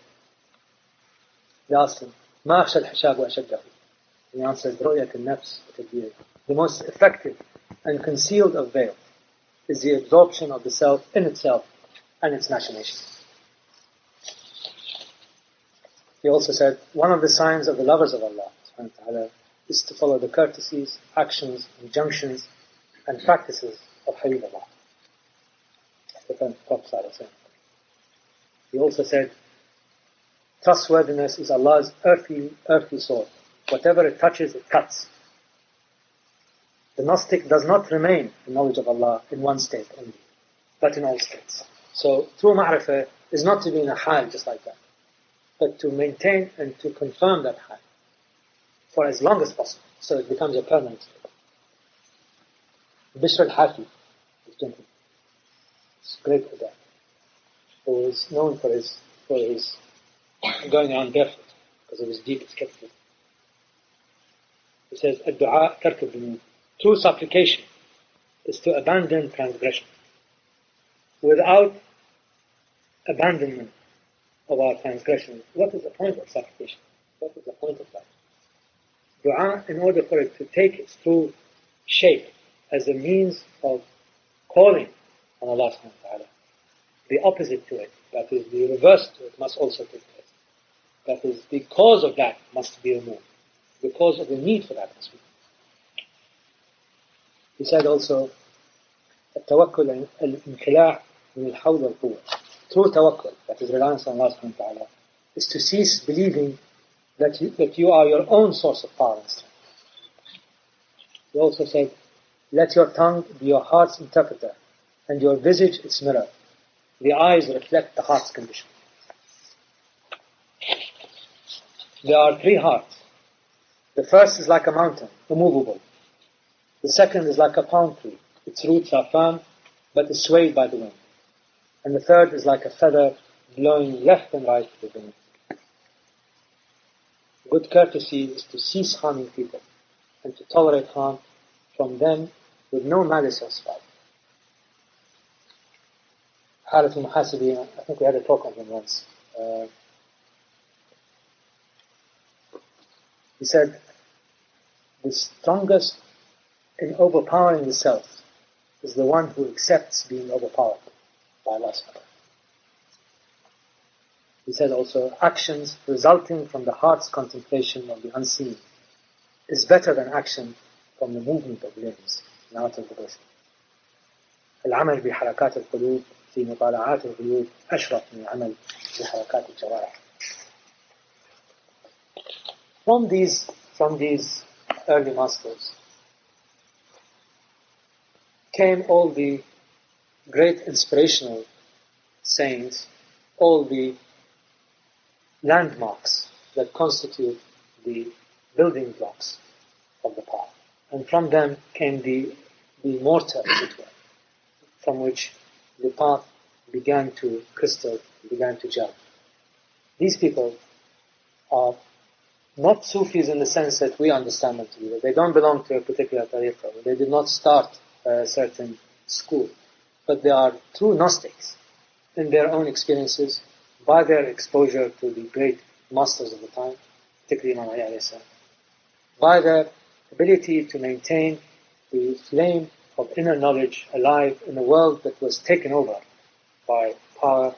they asked him, ما أخشى الحشاب وأشده. He answered, رؤية النفس وتدبيرها. The most effective and concealed of veils is the absorption of the self in itself and its machinations. He also said, one of the signs of the lovers of Allah is to follow the courtesies, actions, injunctions, and practices of Habib Allah. The Prophet. He also said, trustworthiness is Allah's earthly sword. Whatever it touches, it cuts. The Gnostic does not remain in knowledge of Allah in one state only, but in all states. So true ma'rifah is not to be in a hal just like that, but to maintain and to confirm that hal for as long as possible, so it becomes a permanent state. Bishr al-Hafi, this gentleman, this great Uda, who is known for his going around barefoot because of his deep skepticism. He says, الدعاء ترك الذنوب. True supplication is to abandon transgression. Without abandonment of our transgression, what is the point of supplication? What is the point of that? Dua, in order for it to take its true shape as a means of calling on Allah subhanahu wa ta'ala, the opposite to it, that is the reverse to it, must also take place. That is, the cause of that must be removed. The cause of the need for that must be removed. He said also, التوكل الانخلاع من الحول والقوة. True tawakkul, that is reliance on Allah subhanahu wa ta'ala, is to cease believing that you are your own source of power and strength. He also said, let your tongue be your heart's interpreter, and your visage its mirror. The eyes reflect the heart's condition. There are three hearts. The first is like a mountain, immovable. The second is like a palm tree. Its roots are firm, but is swayed by the wind. And the third is like a feather blowing left and right with the wind. Good courtesy is to cease harming people and to tolerate harm from them with no malice or spite. Harith al-Muhasibi, I think we had a talk on him once. He said, the strongest in overpowering the self is the one who accepts being overpowered by Allah subhanahu wa ta'ala. He said also, actions resulting from the heart's contemplation of the unseen is better than action from the movement of limbs and out of the motion. العمل بحركات القلوب في مطالعات الغيوب أشرف من العمل بحركات الجوارح. From these early masters came all the great inspirational sayings, all the landmarks that constitute the building blocks of the path. And from them came the mortar, as it were, from which the path began to crystal, began to gel. These people are not Sufis in the sense that we understand them to be. They don't belong to a particular tariqah. They did not start a certain school. But they are true Gnostics in their own experiences, by their exposure to the great masters of the time, particularly Imam Ali, by their ability to maintain the flame of inner knowledge alive in a world that was taken over by power,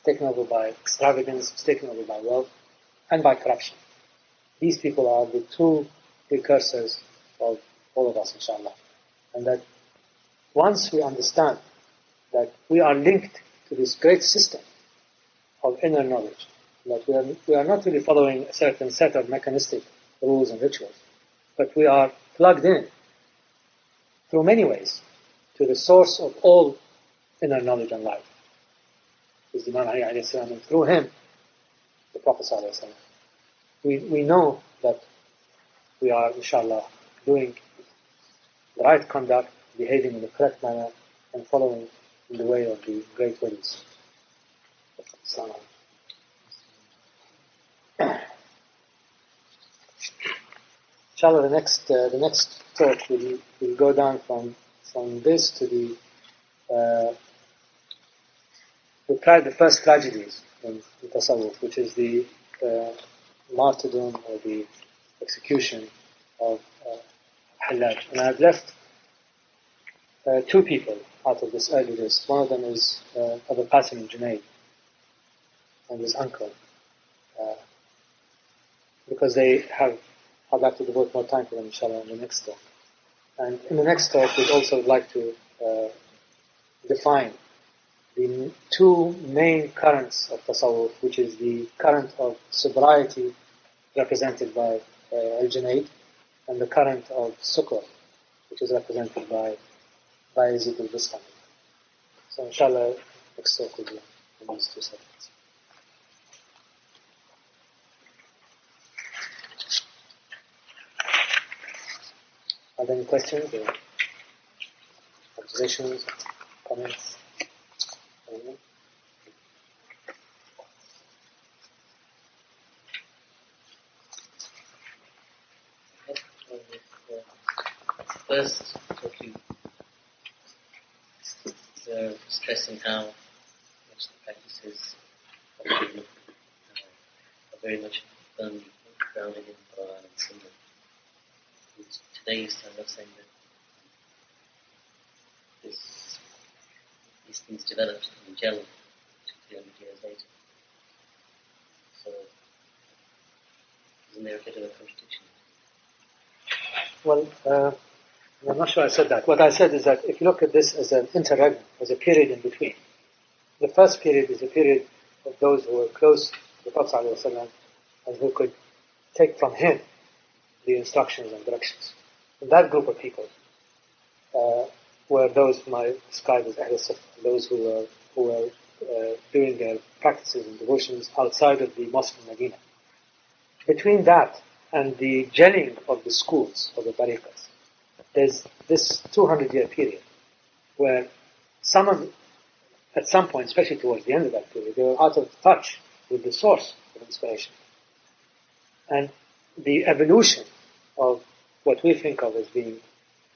taken over by extravagance, taken over by wealth, and by corruption. These people are the true precursors of all of us, inshallah. And that once we understand that we are linked to this great system of inner knowledge, that we are not really following a certain set of mechanistic rules and rituals, but we are plugged in through many ways to the source of all inner knowledge and life, is Imam Ali alayhi salam, and through him, the Prophet sallallahu alayhi wa sallam. We know that we are, inshallah, doing the right conduct, behaving in the correct manner, and following in the way of the great ways. Inshallah, the next talk will go down from this to the first tragedies in Tasawwuf, which is the martyrdom or the execution of Hallaj. And I've left two people out of this early list. One of them is Abu Qasim al-Junayd and his uncle, because I'd like to devote more time to them, inshallah, in the next talk. And in the next talk, we'd also like to define the two main currents of Tasawwuf, which is the current of sobriety, represented by Al-Junayd, and the current of Sukr, which is represented by Yazid al-Bistami. So inshallah, next talk will be in these two segments. Are there any questions or observations, comments? First, talking were stressing how much the practices of Buddhism are very much firmly grounded in Quran and Sunnah. Today you stand up saying that these things developed and gelled 200-300 years later. So, isn't there a bit of a contradiction? Well, I'm not sure I said that. What I said is that if you look at this as an interregnum, as a period in between, the first period is a period of those who were close to the Prophet ﷺ and who could take from him the instructions and directions. And that group of people were those whom I described as Ahl al-Sufa, those who were doing their practices and devotions outside of the mosque in Medina. Between that and the gelling of the schools of the tariqas, there's this 200-year period where at some point, especially towards the end of that period, they were out of touch with the source of inspiration. And the evolution of what we think of as being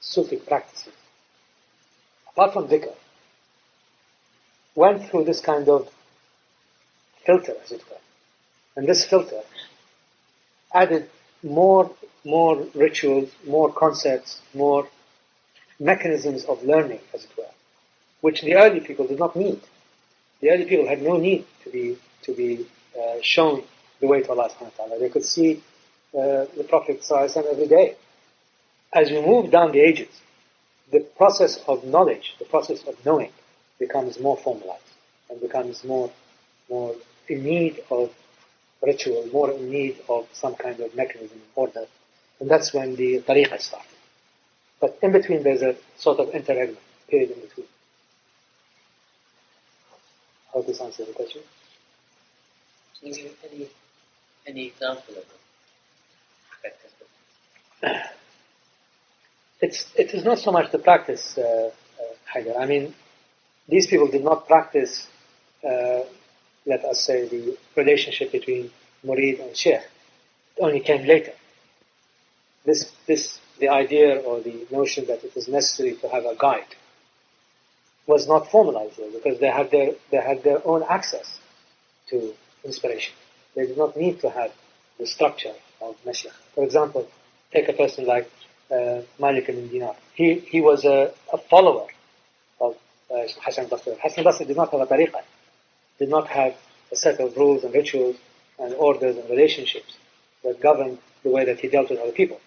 Sufi practices, apart from dhikr, went through this kind of filter, as it were. And this filter added more rituals, more concepts, more mechanisms of learning, as it were, which the early people did not need. The early people had no need to be shown the way to Allah subhanahu wa ta'ala. They could see the Prophet ﷺ every day. As we move down the ages, the process of knowledge, the process of knowing, becomes more formalized and becomes more in need of ritual, more in need of some kind of mechanism and order. And that's when the tariqah started. But in between there's a sort of interregnum period in between. How does this answer the question? Can you give any example of practice? It is not so much the practice, Haider. I mean, these people did not practice, let us say, the relationship between murid and sheikh. It only came later. The idea or the notion that it is necessary to have a guide was not formalized there because they had their own access to inspiration. They did not need to have the structure of Mashiach. For example, take a person like Malik ibn Dinar. He was a follower of Hassan al-Basri. Hassan al-Basri did not have a tariqah, did not have a set of rules and rituals and orders and relationships that governed the way that he dealt with other people.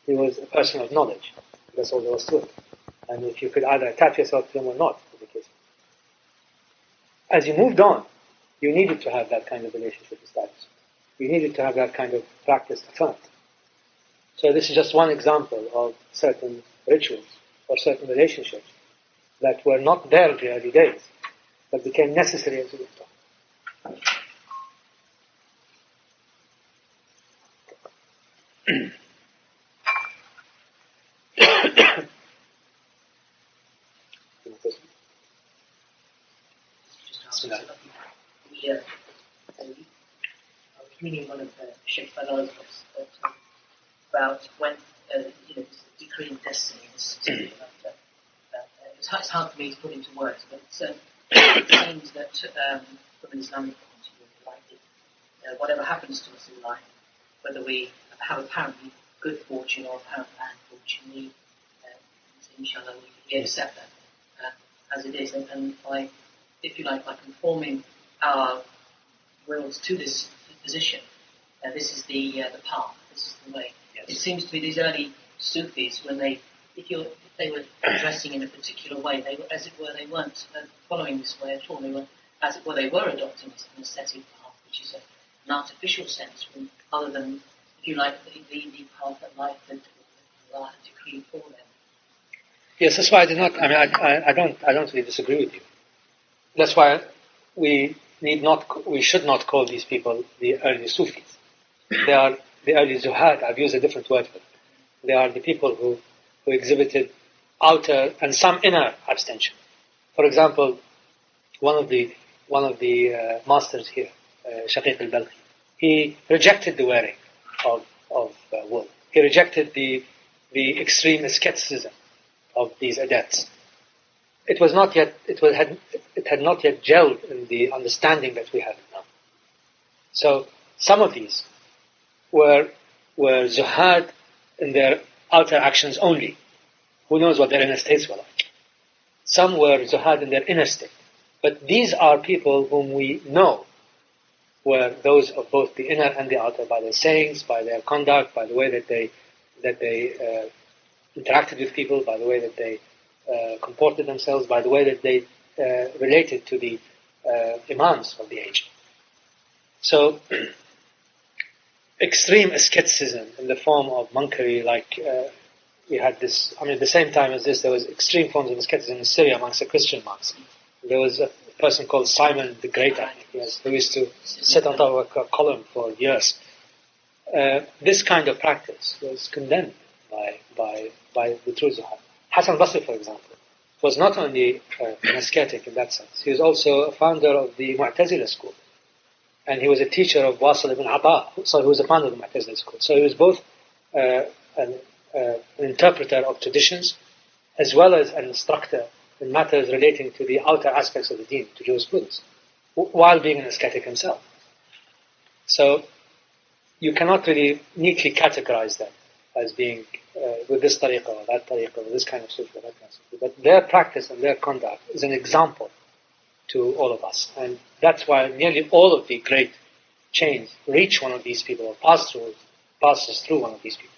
He was a person of knowledge. That's all there was to it. And if you could either attach yourself to him or not, was the case. As you moved on, you needed to have that kind of relationship established. You needed to have that kind of practice affirmed. So this is just one example of certain rituals or certain relationships that were not there in the early days, but became necessary as we moved on. I was reading one of Shaykh Fadhlalla's books about when, decreeing destiny. It's hard for me to put into words, but it seems that from an Islamic point of view, like whatever happens to us in life, whether we have apparently good fortune or apparent bad fortune, we inshallah we accept that as it is, and by, if you like, by conforming our wills to this position, this is the path, this is the way. Yes. It seems to be these early Sufis, when if they were dressing in a particular way, they were, as it were, they weren't following this way at all. They were, as it were, they were adopting an ascetic path, which is an artificial sense, other than, if you like, the path that life had decreed for them. Yes, that's why I did not. I mean, I don't really disagree with you. That's why we should not call these people the early Sufis. They are the early Zuhad. I've used a different word for them. They are the people who exhibited outer and some inner abstention. For example, one of the masters here, Shaykh al-Balkhi, he rejected the wearing of wool. He rejected the extreme asceticism of these adepts. it was not yet, it had not yet gelled in the understanding that we have now. So some of these were zuhad in their outer actions only. Who knows what their inner states were like? Some were zuhad in their inner state. But these are people whom we know were those of both the inner and the outer, by their sayings, by their conduct, by the way that they interacted with people, by the way that they comported themselves, by the way that they related to the imams of the age. So, extreme asceticism in the form of monkery, like we had this, at the same time as this, there was extreme forms of asceticism in Syria amongst the Christian monks. There was a person called Simon the Great, I think, who used to sit on top of a column for years. This kind of practice was condemned by the true Zuhad. Hassan al-Basri, for example, was not only an ascetic in that sense, he was also a founder of the Mu'tazila school. And he was a teacher of Wasil ibn Ata, so he was a founder of the Mu'tazila school. So he was both an interpreter of traditions as well as an instructor in matters relating to the outer aspects of the deen, to jurisprudence, while being an ascetic himself. So you cannot really neatly categorize them as being with this tariqah or that tariqah or this kind of sufi or that kind of sufi. But their practice and their conduct is an example to all of us. And that's why nearly all of the great chains reach one of these people or passes through one of these people.